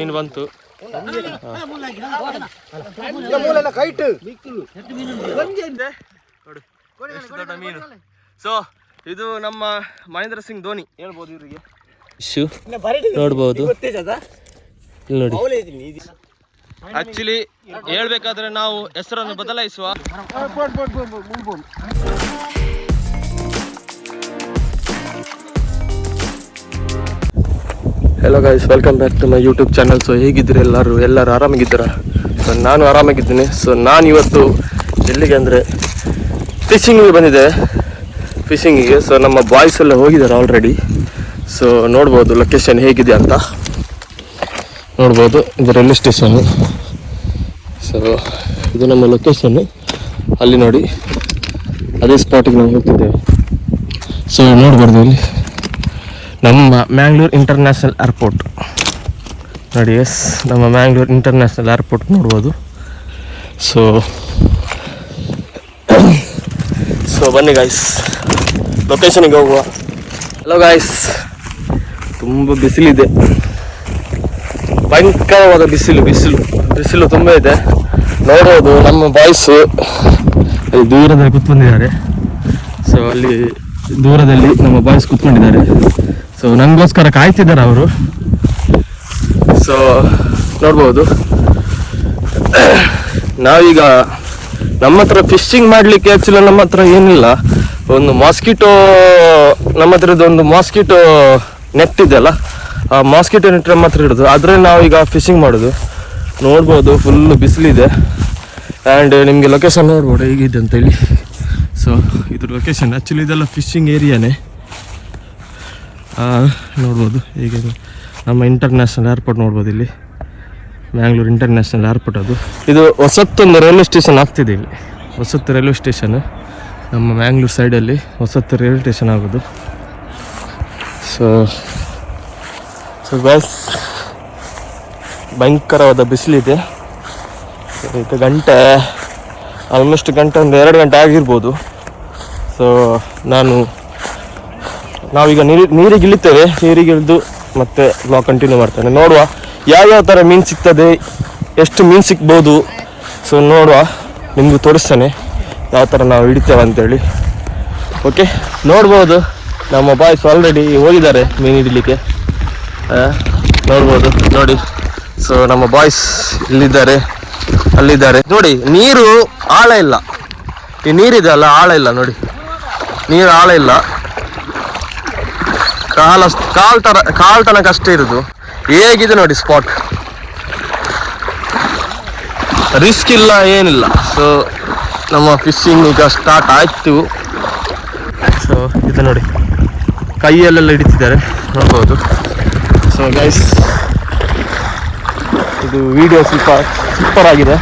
ಮೀನು ಬಂತು. ದೊಡ್ಡ ಮೀನು. ಸೊ ಇದು ನಮ್ಮ ಮಹೇಂದ್ರ ಸಿಂಗ್ ಧೋನಿ ಹೇಳ್ಬೋದು ಇವರಿಗೆ. ನೋಡ್ಬೋದು ನೋಡಿ. ಆಕ್ಚುಲಿ ಹೇಳ್ಬೇಕಾದ್ರೆ ನಾವು ಹೆಸರನ್ನು ಬದಲಾಯಿಸುವ. Hello guys, welcome back to my YouTube channel. So ಹೇಗಿದ್ದೀರಿ ಎಲ್ಲರೂ ಆರಾಮಾಗಿದ್ದೀರಾ? ಸೊ ನಾನು ಆರಾಮಾಗಿದ್ದೀನಿ. ಸೊ ನಾನು ಇವತ್ತು ಎಲ್ಲಿಗೆ ಅಂದರೆ ಫಿಶಿಂಗಿಗೆ ಬಂದಿದ್ದೆ, ಫಿಶಿಂಗಿಗೆ. ಸೊ ನಮ್ಮ ಬಾಯ್ಸ್ ಎಲ್ಲ ಹೋಗಿದ್ದಾರೆ ಆಲ್ರೆಡಿ. ಸೊ ನೋಡ್ಬೋದು ಲೊಕೇಶನ್ ಹೇಗಿದೆ ಅಂತ ನೋಡ್ಬೋದು. ಇದು ರೈಲ್ವೆ ಸ್ಟೇಷನ್ನು. ಸೊ ಇದು ನಮ್ಮ ಲೊಕೇಶನ್ನು. ಅಲ್ಲಿ ನೋಡಿ, ಅದೇ ಸ್ಪಾಟಿಗೆ ನಾವು ಹೋಗ್ತಿದ್ದೇವೆ. ಸೊ ನೋಡ್ಬಾರ್ದು ಇಲ್ಲಿ ನಮ್ಮ ಮ್ಯಾಂಗ್ಳೂರ್ ಇಂಟರ್ನ್ಯಾಷನಲ್ ಏರ್ಪೋರ್ಟ್ ನೋಡಿ. ಎಸ್, ನಮ್ಮ ಮ್ಯಾಂಗ್ಳೂರ್ ಇಂಟರ್ನ್ಯಾಷನಲ್ ಏರ್ಪೋರ್ಟ್ ನೋಡ್ಬೋದು. ಸೊ ಬನ್ನಿ ಗಾಯ್ಸ್, ಲೊಕೇಶನಿಗೆ ಹೋಗುವ. ಹಲೋ ಗಾಯ್ಸ್, ತುಂಬ ಬಿಸಿಲಿದೆ, ಭಯಂಕರವಾದ ಬಿಸಿಲು ತುಂಬ ಇದೆ. ನೋಡ್ಬೋದು ನಮ್ಮ ಬಾಯ್ಸು ಅಲ್ಲಿ ದೂರದಲ್ಲಿ ಕೂತ್ಕೊಂಡಿದ್ದಾರೆ. ಸೊ ಅಲ್ಲಿ ದೂರದಲ್ಲಿ ನಮ್ಮ ಬಾಯ್ಸ್ ಕೂತ್ಕೊಂಡಿದ್ದಾರೆ. ಸೊ ನನಗೋಸ್ಕರ ಕಾಯ್ತಿದ್ದಾರೆ ಅವರು. ಸೊ ನೋಡ್ಬೋದು, ನಾವೀಗ ನಮ್ಮ ಹತ್ರ ಫಿಶಿಂಗ್ ಮಾಡಲಿಕ್ಕೆ ಆ್ಯಕ್ಚುಲಿ ನಮ್ಮ ಹತ್ರ ಏನಿಲ್ಲ. ಒಂದು ಮಾಸ್ಕಿಟೋ, ನಮ್ಮ ಹತ್ರದ್ದು ಒಂದು ಮಾಸ್ಕಿಟೋ ನೆಟ್ ಇದೆಯಲ್ಲ, ಆ ಮಾಸ್ಕಿಟೋ ನೆಟ್ ನಮ್ಮ ಹತ್ರ ಇಡೋದು, ಅದರಲ್ಲಿ ನಾವೀಗ ಫಿಶಿಂಗ್ ಮಾಡೋದು. ನೋಡ್ಬೋದು ಫುಲ್ಲು ಬಿಸಿಲಿದೆ. ಆ್ಯಂಡ್ ನಿಮಗೆ ಲೊಕೇಶನ್ ನೋಡ್ಬೋದು ಹೇಗಿದೆ ಅಂತೇಳಿ. ಸೊ ಇದು ಲೊಕೇಶನ್. ಆ್ಯಕ್ಚುಲಿ ಇದೆಲ್ಲ ಫಿಶಿಂಗ್ ಏರಿಯಾನೇ. ನೋಡ್ಬೋದು ಹೇಗೆ ನಮ್ಮ ಇಂಟರ್ನ್ಯಾಷನಲ್ ಏರ್ಪೋರ್ಟ್ ನೋಡ್ಬೋದು. ಇಲ್ಲಿ ಮ್ಯಾಂಗ್ಳೂರ್ ಇಂಟರ್ನ್ಯಾಷನಲ್ ಏರ್ಪೋರ್ಟ್ ಅದು. ಇದು ಹೊಸತ್ತೊಂದು ರೈಲ್ವೆ ಸ್ಟೇಷನ್ ಆಗ್ತಿದೆ ಇಲ್ಲಿ. ಹೊಸತ್ತು ರೈಲ್ವೆ ಸ್ಟೇಷನ್ ನಮ್ಮ ಮ್ಯಾಂಗ್ಳೂರ್ ಸೈಡಲ್ಲಿ ಹೊಸತ್ತು ರೈಲ್ವೆ ಸ್ಟೇಷನ್ ಆಗೋದು. ಸೊ ಗೈಸ್, ಭಯಂಕರವಾದ ಬಿಸಿಲಿದೆ. ಇದು ಗಂಟೆ ಆಲ್ಮೋಸ್ಟ್ ಒಂದು 2 ಗಂಟೆ ಆಗಿರ್ಬೋದು. ಸೊ ನಾವೀಗ ನೀರಿಗೆ ಇಳಿತೇವೆ. ನೀರಿಗೆ ಇಳಿದು ಮತ್ತೆ ಬ್ಲಾಗ್ ಕಂಟಿನ್ಯೂ ಮಾಡ್ತೇನೆ. ನೋಡುವ ಯಾವ್ಯಾವ ಥರ ಮೀನು ಸಿಗ್ತದೆ, ಎಷ್ಟು ಮೀನು ಸಿಗ್ಬೋದು. ಸೊ ನೋಡುವ, ನಿಮಗೂ ತೋರಿಸ್ತೇನೆ ಯಾವ ಥರ ನಾವು ಹಿಡಿತೇವೆ ಅಂತೇಳಿ. ಓಕೆ, ನೋಡ್ಬೋದು ನಮ್ಮ ಬಾಯ್ಸ್ ಆಲ್ರೆಡಿ ಹೋಗಿದ್ದಾರೆ ಮೀನು ಹಿಡಿಲಿಕ್ಕೆ. ನೋಡ್ಬೋದು ನೋಡಿ. ಸೊ ನಮ್ಮ ಬಾಯ್ಸ್ ಇಲ್ಲಿದ್ದಾರೆ, ಅಲ್ಲಿದ್ದಾರೆ ನೋಡಿ. ನೀರು ಆಳ ಇಲ್ಲ, ಈ ನೀರಿದೆ ಅಲ್ಲ, ಆಳ ಇಲ್ಲ ನೋಡಿ. ನೀರು ಆಳ ಇಲ್ಲ, ಕಾಲ್ ತನಕ ಅಷ್ಟೇ ಇರೋದು. ಹೇಗಿದೆ ನೋಡಿ ಸ್ಪಾಟ್, ರಿಸ್ಕ್ ಇಲ್ಲ, ಏನಿಲ್ಲ. ಸೊ ನಮ್ಮ ಫಿಶಿಂಗ್ ಈಗ ಸ್ಟಾರ್ಟ್ ಆಯ್ತು. ಸೊ ಇದು ನೋಡಿ, ಕೈಯಲ್ಲೆಲ್ಲ ಹಿಡಿತಿದ್ದಾರೆ ನೋಡ್ಬೋದು. ಸೊ ಗೈಸ್, ಇದು ವಿಡಿಯೋ ಸ್ವಲ್ಪ ಸೂಪರ್ ಆಗಿದೆ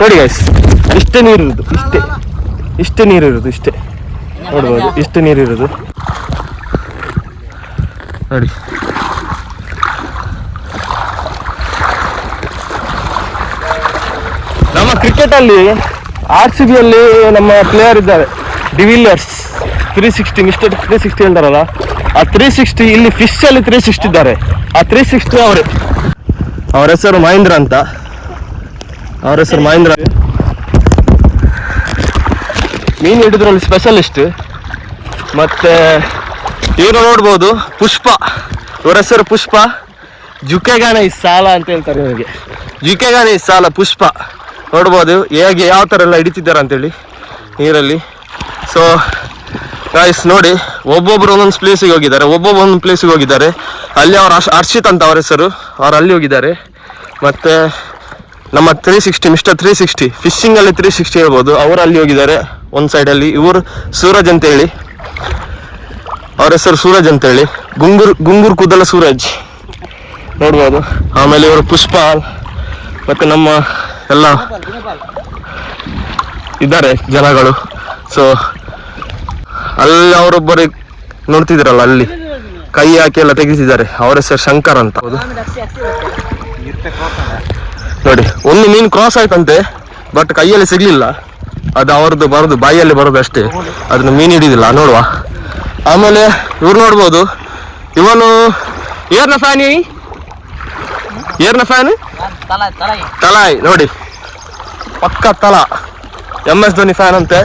ನೋಡಿ ಗೈಸ್. ಇಷ್ಟೇ ನೀರಿರೋದು, ಇಷ್ಟೇ ನೀರಿರೋದು, ಇಷ್ಟೇ ನೋಡ್ಬೋದು. ಇಷ್ಟೇ ನೀರಿರೋದು ನೋಡಿ. ನಮ್ಮ ಕ್ರಿಕೆಟಲ್ಲಿ RCB ಅಲ್ಲಿ ನಮ್ಮ ಪ್ಲೇಯರ್ ಇದ್ದಾರೆ, ಡಿವಿಲಿಯರ್ಸ್ 360, ಮಿಸ್ಟರ್ 360 ಹೇಳ್ತಾರಲ್ಲ, ಆ 360 ಇಲ್ಲಿ ಫಿಶಲ್ಲಿ 360 ಇದ್ದಾರೆ. ಆ 360 ಅವರೇ. ಅವ್ರ ಹೆಸರು ಮಹೇಂದ್ರ ಅಂತ. ಮೀನು ಹಿಡಿದ್ರಲ್ಲಿ ಸ್ಪೆಷಲಿಸ್ಟ್. ಮತ್ತು ಇವರು ನೋಡ್ಬೋದು, ಪುಷ್ಪ, ಇವರ ಹೆಸರು ಪುಷ್ಪ. ಜುಕೆಗಾನೆ ಈ ಸಾಲ ಅಂತ ಹೇಳ್ತಾರೆ ಇವರಿಗೆ. ಜುಕೆಗಾನೆ ಈ ಸಾಲ ಪುಷ್ಪ. ನೋಡ್ಬೋದು ಹೇಗೆ ಯಾವ ಥರ ಎಲ್ಲ ಹಿಡಿತಿದ್ದಾರೆ ಅಂತೇಳಿ ನೀರಲ್ಲಿ. ಸೊ ಗಾಯ್ಸ್ ನೋಡಿ, ಒಬ್ಬೊಬ್ರು ಒಂದೊಂದು ಪ್ಲೇಸಿಗೆ ಹೋಗಿದ್ದಾರೆ. ಅಲ್ಲಿ ಅವ್ರು ಹರ್ಷಿತ್ ಅಂತ ಅವ್ರ ಹೆಸರು, ಅವ್ರು ಅಲ್ಲಿ ಹೋಗಿದ್ದಾರೆ. ಮತ್ತು ನಮ್ಮ 360, ಮಿಸ್ಟರ್ 360 ಫಿಶಿಂಗಲ್ಲಿ 360 ಹೇಳ್ಬೋದು, ಅವರು ಅಲ್ಲಿ ಹೋಗಿದ್ದಾರೆ ಒಂದು ಸೈಡಲ್ಲಿ. ಇವರು ಸೂರಜ್ ಅಂತೇಳಿ, ಅವ್ರ ಹೆಸರು ಸೂರಜ್ ಅಂತೇಳಿ, ಗುಂಗೂರು ಕೂದಲ ಸೂರಜ್ ನೋಡ್ಬೋದು. ಆಮೇಲೆ ಇವರು ಪುಷ್ಪ, ಮತ್ತು ನಮ್ಮ ಎಲ್ಲ ಇದ್ದಾರೆ ಜನಗಳು. ಸೊ ಅಲ್ಲಿ ಅವರೊಬ್ಬರಿಗೆ ನೋಡ್ತಿದ್ದೀರಲ್ಲ, ಅಲ್ಲಿ ಕೈ ಹಾಕಿ ಎಲ್ಲ ತೆಗಿತಿದ್ದಾರೆ. ಅವರ ಹೆಸರು ಶಂಕರ್ ಅಂತ. ನೋಡಿ, ಒಂದು ಮೀನು ಕ್ರಾಸ್ ಆಯ್ತಂತೆ, ಬಟ್ ಕೈಯಲ್ಲಿ ಸಿಗ್ಲಿಲ್ಲ. ಅದು ಅವ್ರದ್ದು ಬಾಯಿಯಲ್ಲಿ ಬರೋದು ಅಷ್ಟೇ, ಅದನ್ನು ಮೀನು ಹಿಡಿದಿಲ್ಲ. ನೋಡುವ. ಆಮೇಲೆ ಇವ್ರು ನೋಡ್ಬೋದು, ಇವನು ಏರ್ನ ಫ್ಯಾನ್ ಏರ್ನ ಫ್ಯಾನ್ ತಲಾಯ್ ನೋಡಿ, ಪಕ್ಕ ತಲ MS ಧೋನಿ ಫ್ಯಾನ್ ಅಂತೆ.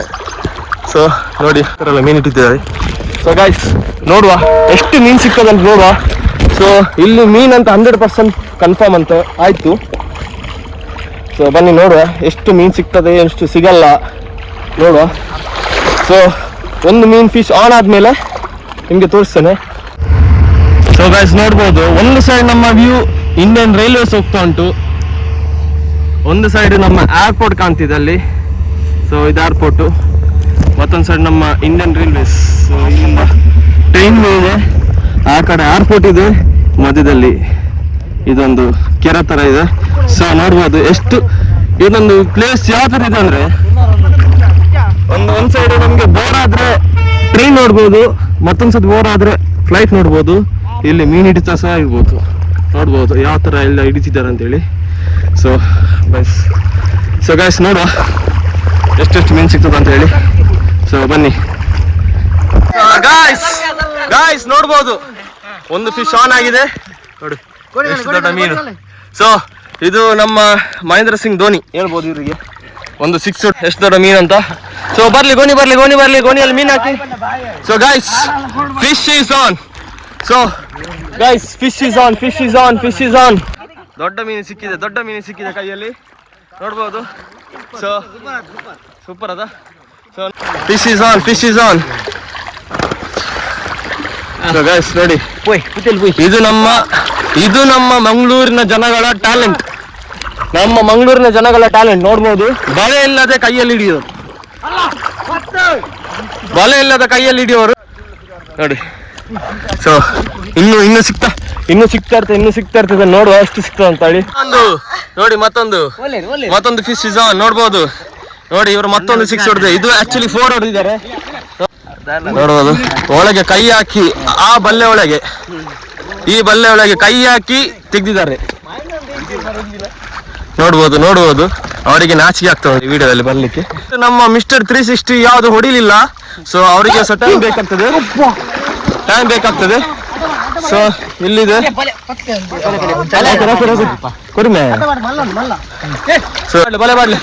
ಸೊ ನೋಡಿ ಅದರೆಲ್ಲ ಮೀನು ಇಟ್ಟಿದ್ದಾರೆ. ಸೊ ಗೈಸ್ ನೋಡುವ ಎಷ್ಟು ಮೀನು ಸಿಗ್ತದಂತ ನೋಡುವ. ಸೊ ಇಲ್ಲಿ ಮೀನು ಅಂತ 100% ಕನ್ಫರ್ಮ್ ಅಂತ ಆಯ್ತು. ಸೊ ಬನ್ನಿ ನೋಡುವ ಎಷ್ಟು ಮೀನು ಸಿಗ್ತದೆ ಎಷ್ಟು ಸಿಗಲ್ಲ ನೋಡುವ. ಸೊ ಒಂದು ಮೀನು ಫಿಶ್ ಆನ್ ಆದ್ಮೇಲೆ ನಿಮ್ಗೆ ತೋರಿಸ್ತೇನೆ. ಸೊ ಗೈಸ್ ನೋಡ್ಬೋದು, ಒಂದು ಸೈಡ್ ನಮ್ಮ ವ್ಯೂ ಇಂಡಿಯನ್ ರೈಲ್ವೇಸ್ ಹೋಗ್ತಾ ಉಂಟು, ಒಂದು ಸೈಡ್ ನಮ್ಮ ಏರ್ಪೋರ್ಟ್ ಕಾಣ್ತಿದೆ ಅಲ್ಲಿ. ಸೊ ಇದು ಏರ್ಪೋರ್ಟು, ಮತ್ತೊಂದು ಸೈಡ್ ನಮ್ಮ ಇಂಡಿಯನ್ ರೈಲ್ವೇಸ್. ಸೊ ಇಲ್ಲಿಂದ ಟ್ರೈನ್ ಇದೆ, ಆ ಕಡೆ ಏರ್ಪೋರ್ಟ್ ಇದೆ, ಮಧ್ಯದಲ್ಲಿ ಇದೊಂದು ಕೆರೆ ತರ ಇದೆ. ಸೊ ನೋಡ್ಬೋದು ಎಷ್ಟು ಇದೊಂದು ಪ್ಲೇಸ್ ಯಾವ ತರ ಇದೆ ಅಂದ್ರೆ, ಒಂದ್ ಸೈಡ್ ನಮ್ಗೆ ಬೋರ್ ಆದ್ರೆ ಟ್ರೈನ್ ನೋಡ್ಬೋದು, ಮತ್ತೊಂದ್ ಸೈಡ್ ಬೋರ್ ಆದ್ರೆ ಫ್ಲೈಟ್ ನೋಡ್ಬೋದು. ಇಲ್ಲಿ ಮೀನು ಹಿಡಿತಾ ಸಹ ಇರ್ಬೋದು, ನೋಡ್ಬೋದು ಯಾವ ತರ ಎಲ್ಲ ಹಿಡಿತಿದ್ದಾರೆ ಅಂತೇಳಿ. ಸೊ ಗೈಸ್ ನೋಡುವ ಎಷ್ಟೆಷ್ಟು ಮೀನು ಸಿಗ್ತದೆ ಅಂತ ಹೇಳಿ. ಸೊ ಬನ್ನಿ ಗಾಯ್ಸ್ ನೋಡ್ಬೋದು, ಒಂದು ಫಿಶ್ ಆನ್ ಆಗಿದೆ ನೋಡಿ, ಎಷ್ಟು ದೊಡ್ಡ ಮೀನು. ಸೊ ಇದು ನಮ್ಮ ಮಹೇಂದ್ರ ಸಿಂಗ್ ಧೋನಿ ಹೇಳ್ಬೋದು ಇವರಿಗೆ ಒಂದು 6 ಎಷ್ಟು ದೊಡ್ಡ ಮೀನು ಅಂತ. ಸೊ ಬರ್ಲಿ ಗೋಣಿಯಲ್ಲಿ ಮೀನು ಹಾಕಿ. So guys fish is on. So guys fish is on. ದೊಡ್ಡ ಮೀನು ಸಿಕ್ಕಿದೆ ಕೈಯಲ್ಲಿ ನೋಡ್ಬೋದು. ಸೊ ಸೂಪರ್ ಅದ. So fish is on. So guys ನೋಡಿ, ಇದು ನಮ್ಮ ಮಂಗಳೂರಿನ ಜನಗಳ ಟ್ಯಾಲೆಂಟ್. ನೋಡ್ಬೋದು, ಬಲೆ ಇಲ್ಲದೆ ಕೈಯಲ್ಲಿ ಹಿಡಿಯೋರು ನೋಡಿ. ಸೊ ಇನ್ನು ಸಿಗ್ತಾ ಇರ್ತದೆ ನೋಡುವ ಎಷ್ಟು ಸಿಗ್ತದೆ ಅಂತ ಹೇಳಿ. ನೋಡಿ ಮತ್ತೊಂದು ಫಿಶ್ ಇಸ್ ಆನ್ ನೋಡ್ಬೋದು. ನೋಡಿ ಇವರು ಮತ್ತೊಂದು 6 ಹೊಡೆದಿದೆ. ಇದು ಆಕ್ಚುಲಿ 4 ಹೊಡೆದಿದ್ದಾರೆ ನೋಡ್ಬೋದು. ಒಳಗೆ ಕೈ ಹಾಕಿ ಈ ಬಲ್ಲೆ ಒಳಗೆ ಕೈ ಹಾಕಿ ತೆಗ್ದಿದ್ದಾರೆ ನೋಡ್ಬೋದು. ಅವರಿಗೆ ನಾಚಿಕೆ ಆಗ್ತದೆ ಈ ವಿಡಿಯೋದಲ್ಲಿ ಬರ್ಲಿಕ್ಕೆ. ನಮ್ಮ ಮಿಸ್ಟರ್ 360 ಯಾವುದು ಹೊಡಿಲಿಲ್ಲ. ಸೊ ಅವರಿಗೆ ಸಹ ಟೈಮ್ ಬೇಕಾಗ್ತದೆ. ಸೊ ಇಲ್ಲಿದೆ ಕೊಡಿಮೆ. ಸೊ ಬಲೆ ಮಾಡ್ಲಿ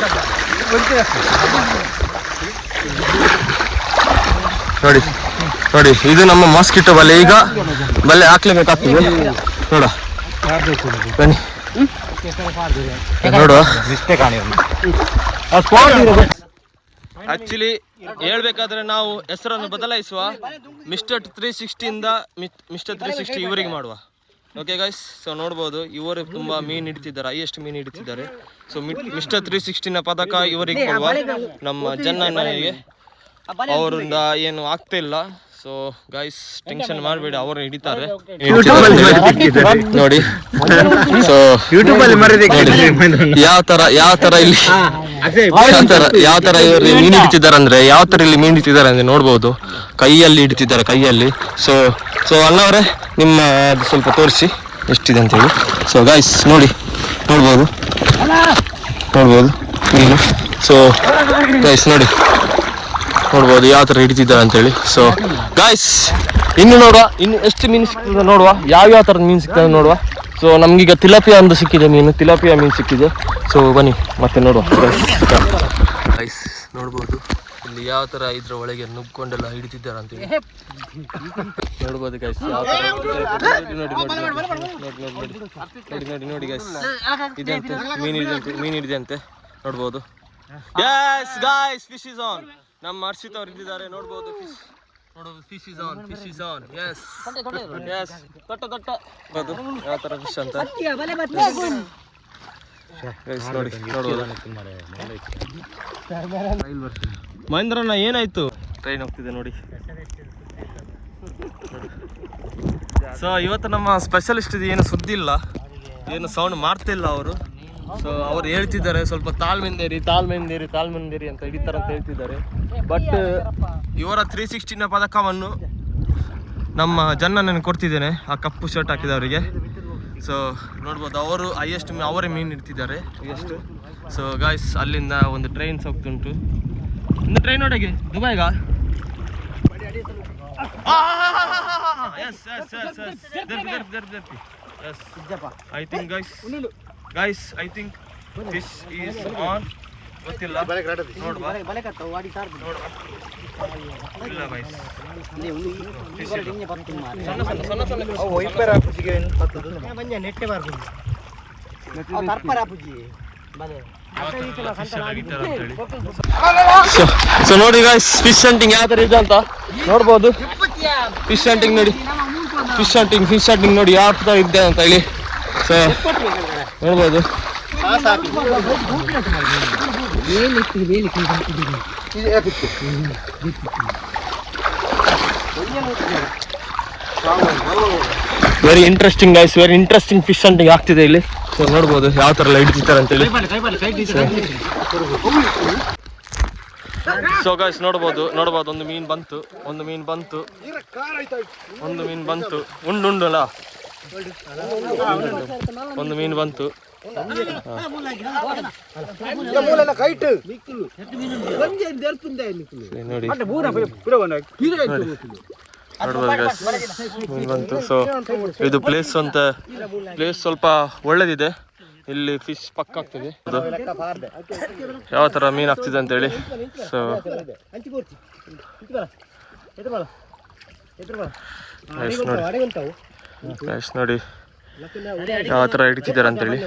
ನೋಡಿ ಇದು ನಮ್ಮ ಮಾಸ್ಕಿಟೋ ಬಲೆ. ಈಗ ಬಲೆ ಹಾಕ್ಲೇಬೇಕಾಗ್ತದೆ ನೋಡ, ಬನ್ನಿ ನೋಡುವ. ಆಕ್ಚುಲಿ ಹೇಳ್ಬೇಕಾದ್ರೆ ನಾವು ಹೆಸರನ್ನು ಬದಲಾಯಿಸುವ, ಮಿಸ್ಟರ್ 360 ಇಂದ ಮಿಸ್ಟರ್ 360 ಇವರಿಗೆ ಮಾಡುವ. ಓಕೆ ಗೈಸ್, ಸೊ ನೋಡ್ಬೋದು ಇವರು ತುಂಬಾ ಮೀನು ಹಿಡಿತಿದ್ದಾರೆ, ಹೈಯೆಸ್ಟ್ ಮೀನು ಹಿಡಿತಿದ್ದಾರೆ. ಸೊ ಮಿಸ್ಟರ್ 360ನ ಪದಕ ಇವರಿಗೆ ಕೊಡುವ, ನಮ್ಮ ಜನನಿಗೆ. ಅವರಿಂದ ಏನು ಆಗ್ತಾ ಇಲ್ಲ. ಸೊ ಗೈಸ್ ಟೆನ್ಷನ್ ಮಾಡಬೇಡಿ, ಅವರು ಹಿಡಿತಾರೆ ನೋಡಿ. ಸೊ ಯಾವ ತರ ಇವರು ಮೀನು ಹಿಡಿತಿದ್ದಾರೆ ಅಂದ್ರೆ, ನೋಡ್ಬೋದು. ಕೈಯಲ್ಲಿ ಹಿಡಿತಿದ್ದಾರೆ. ಸೊ ಅಣ್ಣವರೇ ನಿಮ್ಮ ಸ್ವಲ್ಪ ತೋರಿಸಿ ಎಷ್ಟಿದೆ ಅಂತ ಹೇಳಿ. ಸೊ ಗೈಸ್ ನೋಡ್ಬೋದು ಮೀನು. ಸೊ ಗೈಸ್ ನೋಡ್ಬೋದು ಯಾವ ತರ ಹಿಡಿತಿದ್ದಾರೆ ಅಂತ ಹೇಳಿ. ಸೊ ಗೈಸ್ ಇನ್ನು ಎಷ್ಟು ಮೀನು ಸಿಗ್ತದೆ ನೋಡುವ, ಯಾವ ತರದ ಮೀನು ಸಿಗ್ತದೆ ನೋಡುವ. ಸೊ ನಮ್ಗೀಗ ತಿಲಾಪಿಯಾ ಸಿಕ್ಕಿದೆ ಮೀನು ಸಿಕ್ಕಿದೆ. ಸೊ ಬನ್ನಿ ಮತ್ತೆ ನೋಡುವ. ಗೈಸ್ ನೋಡ್ಬೋದು ಇಲ್ಲಿ ಯಾವ ತರ ಇದ್ರ ಒಳಗೆ ನುಗ್ಗೊಂಡೆಲ್ಲ ಹಿಡಿತಿದ್ದಾರೆ ಅಂತ ಹೇಳಿ ನೋಡ್ಬೋದು ಗೈಸ್. ಯಾವ ತರ ನೋಡಿ ಗೈಸ್, ಇದಂತೆ ಮೀನು ಹಿಡಿದೆ ಅಂತೆ ನೋಡ್ಬೋದು. Yes guys, fish is on. ನಮ್ಮ ಹರ್ಷಿತ್ ಅವ್ರು ಇದ್ದಾರೆ ನೋಡ್ಬೋದು. Fish is on. Yes ತೊಟ್ಟ ಅದು ಯಾವ ತರ ಫಿಶ್ ಅಂತ ನೋಡ್ಬೋದು. ಮಹೇಂದ್ರಣ್ಣ ಏನಾಯ್ತು? ಟ್ರೈನ್ ಹೋಗ್ತಿದೆ ನೋಡಿ. ಸೊ ಇವತ್ತು ನಮ್ಮ ಸ್ಪೆಷಲಿಸ್ಟ್ ಏನು ಸುದ್ದಿ ಇಲ್ಲ, ಏನು ಸೌಂಡ್ ಮಾಡ್ತಿಲ್ಲ ಅವರು. ಸೊ ಅವ್ರು ಹೇಳ್ತಿದ್ದಾರೆ ಸ್ವಲ್ಪ ತಾಳ್ಮೆಂದೇರಿ ಅಂತ ಹಿಡಿತಾರೆ ಅಂತ ಹೇಳ್ತಿದ್ದಾರೆ. ಬಟ್ ಇವರ 360ನ ಪದಕವನ್ನು ನಮ್ಮ ಜನನನ್ನು ಕೊಡ್ತಿದ್ದೇನೆ, ಆ ಕಪ್ಪು ಶರ್ಟ್ ಹಾಕಿದವರಿಗೆ. ಸೊ ನೋಡ್ಬೋದು ಅವರು ಹೈಯೆಸ್ಟ್ ಅವರೇ ಮೀನು ಹಿಡ್ತಿದ್ದಾರೆ ಹೈಯೆಸ್ಟ್. ಸೊ ಗಾಯ್ಸ್ ಅಲ್ಲಿಂದ ಒಂದು ಟ್ರೈನ್ ಹೋಗ್ತುಂಟು. ಒಂದು ಟ್ರೈನ್ ಒಳಗೆ ದುಬೈಗ Yes. Yes. I think guys, I think fish is on. ಗೊತ್ತಿಲ್ಲ ನೋಡುವ ಇಲ್ಲ guys. ಸೊ ನೋಡಿ ಗಾಯ್ಸ್ ಫಿಶ್ ಹಂಟಿಂಗ್ ಯಾವ ತರ ಇದೆ ಅಂತ ನೋಡ್ಬೋದು. ಫಿಶ್ ಹಂಟಿಂಗ್ ನೋಡಿ, ಫಿಶ್ ಹಂಟಿಂಗ್ ನೋಡಿ ಯಾವ ತರ ಇದೆ ಅಂತ ಹೇಳಿ. ಸೊ ನೋಡ್ಬೋದು. Very interesting guys, very interesting fish hunting ಆಗ್ತಿದೆ ಇಲ್ಲಿ. ಸೊ ನೋಡ್ಬೋದು ಯಾವ ತರ ಎಲ್ಲ ಹಿಡಿತಾರೆ ಅಂತೇಳಿ. ಸೊ ಗೈಸ್ ನೋಡ್ಬೋದು ಒಂದು ಮೀನ್ ಬಂತು ಉಂಡುಂಡಲ್ಲ, ಒಂದು ಮೀನ್ ಬಂತು. ನೋಡಿ ಮೀನ್ ಬಂತು. ಸೊ ಇದು ಪ್ಲೇಸ್ ಸ್ವಲ್ಪ ಒಳ್ಳೇದಿದೆ, ಇಲ್ಲಿ ಫಿಶ್ ಪಕ್ಕ ಆಗ್ತದೆ, ಯಾವ ತರ ಮೀನ್ ಆಗ್ತಿದೆ ಅಂತೇಳಿ. ಸೊ ನೋಡಿ ಯಾವ ತರ ಹಿಡಿತಿದ್ದಾರೆ ಅಂತೇಳಿ.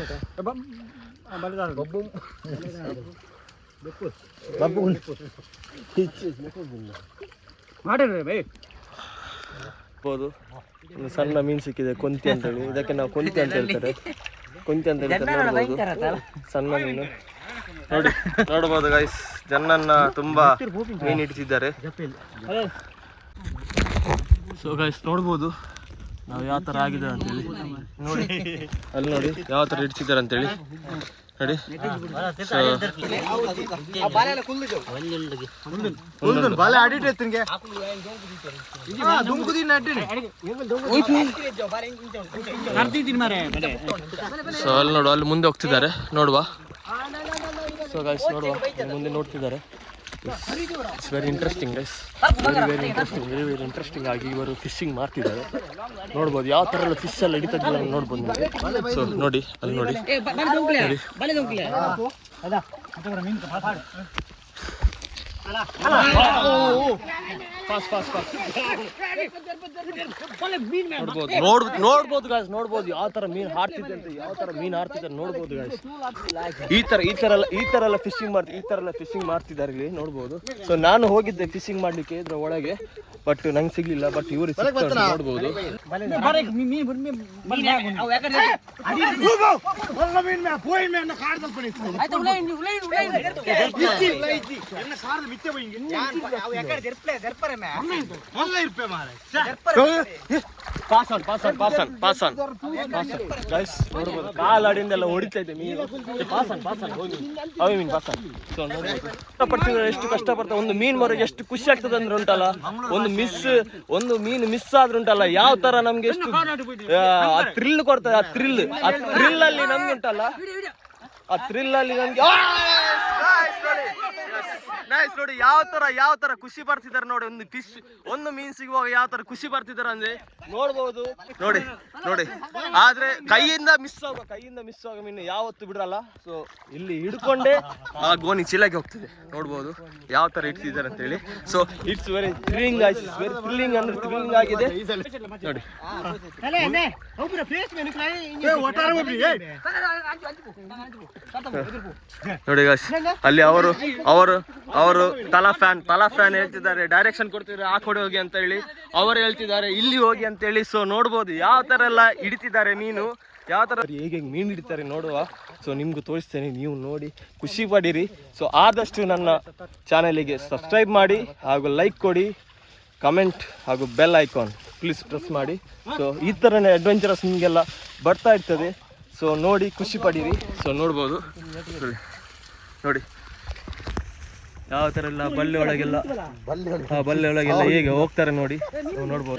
ಒಂದು ಸಣ್ಣ ಮೀನ್ ಸಿಕ್ಕಿದೆ, ಕೊಂತಿ ಅಂತೇಳಿ. ಇದಕ್ಕೆ ನಾವು ಕೊಂತಿ ಅಂತ ಹೇಳ್ತಾರೆ. ಸಣ್ಣ ಮೀನು ನೋಡ್ಬೋದು ಗೈಸ್. ಜನನ್ನ ತುಂಬಾ ಮೀನ್ ಹಿಡಿತಿದ್ದಾರೆ. ಸೊ ಗೈಸ್ ನೋಡ್ಬೋದು ನಾವು ಯಾವ ತರ ಆಗಿದೆ ಅಂತೇಳಿ. ನೋಡಿ ಅಲ್ಲಿ ನೋಡಿ ಯಾವ ತರ ಹಿಡಿತಿದ್ದಾರೆ ಅಂತೇಳಿ ನೋಡಿ. ಸೊ ಅಲ್ಲಿ ನೋಡು, ಅಲ್ಲಿ ಮುಂದೆ ಹೋಗ್ತಿದ್ದಾರೆ ನೋಡುವ. ಸೊ ಗೈಸ್ ನೋಡುವ, ಮುಂದೆ ನೋಡ್ತಿದ್ದಾರೆ. It's very interesting guys, very interesting ಆಗಿ ಇವರು ಫಿಶಿಂಗ್ ಮಾಡ್ತಿದ್ದಾರೆ. ನೋಡ್ಬೋದು ಯಾವ ಥರ ಎಲ್ಲ ಫಿಶ್ ಎಲ್ಲ ಹಿಡಿತಿದ್ದಿಲ್ಲ ನೋಡ್ಬೋದು ನಿಮಗೆ. ಸೊ ನೋಡಿ ಅಲ್ಲಿ ನೋಡಿ ನೋಡ್ಬೋದು ಗಾಯ್ಸ್, ನೋಡ್ಬೋದು ಯಾವ ತರ ಮೀನ್ ಹಾರ್ತಿದೆ ಅಂತ, ಯಾವ ತರ ಮೀನ್ ಹಾರ್ತಿದ್ದಾರೆ ನೋಡ್ಬೋದು ಗಾಯ್ಸ್. ಈ ತರ ಎಲ್ಲ ಫಿಶಿಂಗ್ ಮಾಡ್ತಿದ್ದಾರೆ ಇಲ್ಲಿ ನೋಡ್ಬೋದು. ಸೊ ನಾನು ಹೋಗಿದ್ದೆ ಫಿಶಿಂಗ್ ಮಾಡ್ಲಿಕ್ಕೆ ಇದ್ರ ಒಳಗೆ, ಬಟ್ ನಂಗೆ ಸಿಗ್ಲಿಲ್ಲ. ಬಟ್ ಇವರು ನೋಡ್ಬೋದು. ಕಾಲಾಡಿಂದೆಲ್ಲ ಹೊಡಿತೈತೆ ಮೀನು. ಎಷ್ಟು ಕಷ್ಟಪಡ್ತಾರೆ ಒಂದು ಮೀನ್ ಬರೋಕೆ, ಎಷ್ಟು ಖುಷಿ ಆಗ್ತದೆ ಅಂದ್ರೆ ಉಂಟಲ್ಲ. ಒಂದು ಮೀನು ಮಿಸ್ ಆದ್ರೆ ಉಂಟಲ್ಲ ಯಾವ ತರ ನಮ್ಗೆ ಎಷ್ಟು ಥ್ರಿಲ್ ಕೊಡ್ತದೆ. ಆ ಥ್ರಿಲ್ ಅಲ್ಲಿ ನಮ್ಗೆ ಉಂಟಲ್ಲ, ಆ ಥ್ರಿಲ್ ಅಲ್ಲಿ ನಮ್ಗೆ ನೋಡಿ ಯಾವ ತರ ಖುಷಿ ಬರ್ತಿದ್ದಾರೆ ನೋಡಿ. ಒಂದು ಮೀನ್ ಸಿಗುವಾಗ ಯಾವ ತರ ಖುಷಿ ಬರ್ತಿದ್ದಾರೆ ಅಂದ್ರೆ ನೋಡ್ಬೋದು. ನೋಡಿ ಆದ್ರೆ ಕೈಯಿಂದ ಮಿಸ್ ಆಗುವ ಮೀನು ಯಾವತ್ತು ಬಿಡಲ್ಲ. ಸೊ ಇಲ್ಲಿ ಹಿಡ್ಕೊಂಡೆ ಆ ಗೋಣಿ ಚೀಲಕ್ಕೆ ಹೋಗ್ತದೆ. ನೋಡ್ಬೋದು ಯಾವ ತರ ಇಡ್ತಿದ್ದಾರೆ ಅಂತ ಹೇಳಿ. ಸೊ ಇಟ್ಸ್ ವೆರಿ ಥ್ರಿಲ್ಲಿಂಗ್ ಅಂದ್ರೆ ಥ್ರಿಲ್ಲಿಂಗ್ ಆಗಿದೆ ನೋಡಿ. ನೋಡಿ ಗಾಯ್ಸ್, ಅಲ್ಲಿ ಅವರು ತಲಾ ಫ್ಯಾನ್ ಹೇಳ್ತಿದ್ದಾರೆ, ಡೈರೆಕ್ಷನ್ ಕೊಡ್ತಿದ್ದಾರೆ ಆ ಕಡೆ ಹೋಗಿ ಅಂತ ಹೇಳಿ. ಅವರು ಹೇಳ್ತಿದ್ದಾರೆ ಇಲ್ಲಿ ಹೋಗಿ ಅಂತ ಹೇಳಿ. ಸೊ ನೋಡ್ಬೋದು ಯಾವ ತರ ಎಲ್ಲ ಹಿಡಿತಿದ್ದಾರೆ ಮೀನು, ಯಾವ ತರ ಹೇಗೆ ಮೀನು ಹಿಡಿತಾರೆ ನೋಡುವ. ಸೊ ನಿಮ್ಗೂ ತೋರಿಸ್ತೇನೆ, ನೀವು ನೋಡಿ ಖುಷಿ ಪಡಿರಿ. ಸೊ ಆದಷ್ಟು ನನ್ನ ಚಾನಲಿಗೆ ಸಬ್ಸ್ಕ್ರೈಬ್ ಮಾಡಿ ಹಾಗೂ ಲೈಕ್ ಕೊಡಿ, ಕಮೆಂಟ್ ಹಾಗೂ ಬೆಲ್ ಐಕಾನ್ ಪ್ಲೀಸ್ ಪ್ರೆಸ್ ಮಾಡಿ. ಸೊ ಈ ಥರನೇ ಅಡ್ವೆಂಚರಸ್ ನಿಮಗೆಲ್ಲ ಬರ್ತಾ ಇರ್ತದೆ. ಸೊ ನೋಡಿ ಖುಷಿ ಪಡೀರಿ. ಸೊ ನೋಡ್ಬೋದು ನೋಡಿ ಯಾವ ಥರ ಎಲ್ಲ ಬಲ್ಲೆ ಒಳಗೆಲ್ಲ ಹೇಗೆ ಹೋಗ್ತಾರೆ ನೋಡಿ. ನೋಡ್ಬೋದು.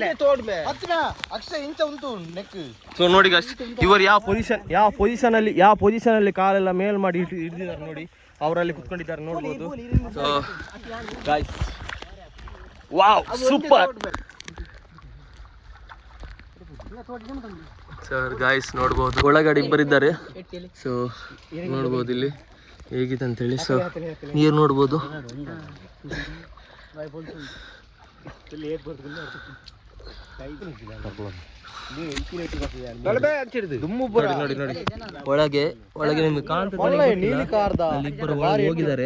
ಸೊ ನೋಡಿ ಗಾಯ್ಸ್, ಇವರು ಯಾವ ಪೊಸಿಷನ್ ಅಲ್ಲಿ ಕಾಲೆಲ್ಲ ಮೇಲ್ ಮಾಡಿ ಹಿಡಿದಿದ್ದಾರೆ ನೋಡಿ. ಅವರಲ್ಲಿ ಕುತ್ಕೊಂಡಿದ್ದಾರೆ ನೋಡ್ಬೋದು. So guys wow, super sir guys ನೋಡ್ಬೋದು ಒಳಗಡೆ ಇಬ್ಬರಿದ್ದಾರೆ. ಸೊ ನೋಡ್ಬೋದು ಇಲ್ಲಿ ಹೇಗಿದೆ ಅಂತೇಳಿ. ಸೊ ನೀರು ನೋಡ್ಬೋದು. ನೋಡಿ ನೋಡಿ ಒಳಗೆ ಒಳಗೆ ನಿಮ್ಗೆ ಕಾಣ್ತದೆ ಇಬ್ಬರು ಒಳಗೆ ಹೋಗಿದ್ದಾರೆ.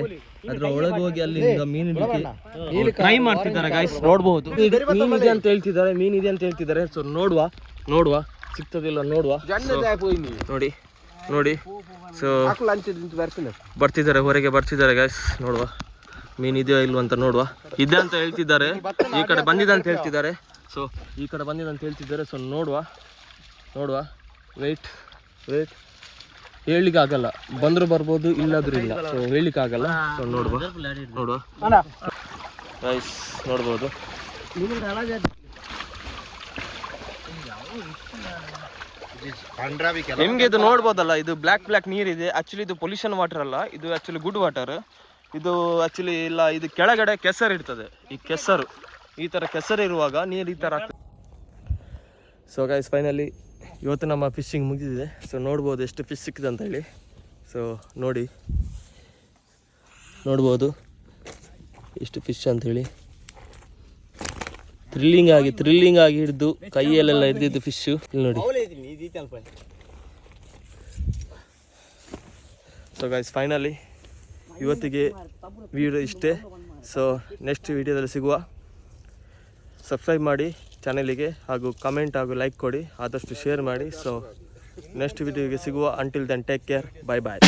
ಅದ್ರ ಒಳಗೆ ಹೋಗಿ ಅಲ್ಲಿ ಮೀನು ಟ್ರೈ ಮಾಡ್ತಿದ್ದಾರೆ ಗಾಯ್ಸ್ ನೋಡ್ಬಹುದು. ಮೀನ್ ಇದೆ ಅಂತ ಹೇಳ್ತಿದ್ದಾರೆ, ಮೀನ್ ಇದೆ ಅಂತ ಹೇಳ್ತಿದ್ದಾರೆ. ಸೊ ನೋಡುವ ಸಿಗ್ತದಿಲ್ಲ ನೋಡುವ. ನೋಡಿ ನೋಡಿ ಸೊ ಬರ್ತಿದ್ದಾರೆ, ಹೊರಗೆ ಬರ್ತಿದ್ದಾರೆ ಗಾಯ್ಸ್. ನೋಡುವ ಮೀನ್ ಇದೆಯೋ ಇಲ್ವ ಅಂತ ನೋಡುವ. ಇದೆ ಅಂತ ಹೇಳ್ತಿದ್ದಾರೆ, ಈ ಕಡೆ ಬಂದಿದೆ ಅಂತ ಹೇಳ್ತಿದ್ದಾರೆ. ಸೊ ಈ ಕಡೆ ಬಂದಿದೆ ಅಂತ ಹೇಳ್ತಿದ್ದಾರೆ. ಸೊ ನೋಡುವ ವೆಯ್ಟ್ ಹೇಳಲಿಕ್ಕೆ ಆಗಲ್ಲ, ಬಂದರೂ ಬರ್ಬೋದು ಇಲ್ಲಾದ್ರೂ ಇಲ್ಲ. ಸೊ ಹೇಳಲಿಕ್ಕೆ ಆಗಲ್ಲ. ಸೊ ನೋಡುವ ಗೈಸ್ ನೋಡ್ಬೋದು. ನಿಮ್ಗೆ ಇದು ನೋಡ್ಬೋದಲ್ಲ, ಇದು ಬ್ಲ್ಯಾಕ್ ನೀರಿದೆ. ಆಕ್ಚುಲಿ ಇದು ಪೊಲ್ಯೂಷನ್ ವಾಟರ್ ಅಲ್ಲ, ಇದು ಆಕ್ಚುಲಿ ಗುಡ್ ವಾಟರ್. ಇದು ಆಕ್ಚುಲಿ ಇಲ್ಲ, ಇದು ಕೆಳಗಡೆ ಕೆಸರು ಇರ್ತದೆ. ಈ ಕೆಸರು ಈ ಥರ ಕೆಸರು ಇರುವಾಗ ನೀರು ಈ ಥರ ಆಗ್ತದೆ. ಸೊ ಗೈಸ್ ಫೈನಲಿ ಇವತ್ತು ನಮ್ಮ ಫಿಶಿಂಗ್ ಮುಗಿದಿದೆ. ಸೊ ನೋಡ್ಬೋದು ಎಷ್ಟು ಫಿಶ್ ಸಿಕ್ಕಿದೆ ಅಂತ ಹೇಳಿ. ಸೊ ನೋಡ್ಬೋದು ಎಷ್ಟು ಫಿಶ್ ಅಂಥೇಳಿ. ಥ್ರಿಲ್ಲಿಂಗ್ ಆಗಿ ಹಿಡಿದು ಕೈಯಲ್ಲೆಲ್ಲ ಹಿಡಿದಿದ್ದು ಫಿಶ್ಶು ಇಲ್ಲಿ ನೋಡಿ. ಸೊ ಗೈಸ್ ಫೈನಲಿ ಇವತ್ತಿಗೆ ವಿಡಿಯೋ ಇಷ್ಟೇ. ಸೊ ನೆಕ್ಸ್ಟ್ ವಿಡಿಯೋದಲ್ಲಿ ಸಿಗುವ. ಸಬ್ಸ್ಕ್ರೈಬ್ ಮಾಡಿ ಚಾನಲಿಗೆ, ಹಾಗೂ ಕಮೆಂಟ್ ಹಾಗೂ ಲೈಕ್ ಕೊಡಿ, ಆದಷ್ಟು ಶೇರ್ ಮಾಡಿ. ಸೊ ನೆಕ್ಸ್ಟ್ ವಿಡಿಯೋಗೆ ಸಿಗುವ. ಅಂಟಿಲ್ ದೆನ್ ಟೇಕ್ ಕೇರ್, ಬಾಯ್ ಬಾಯ್.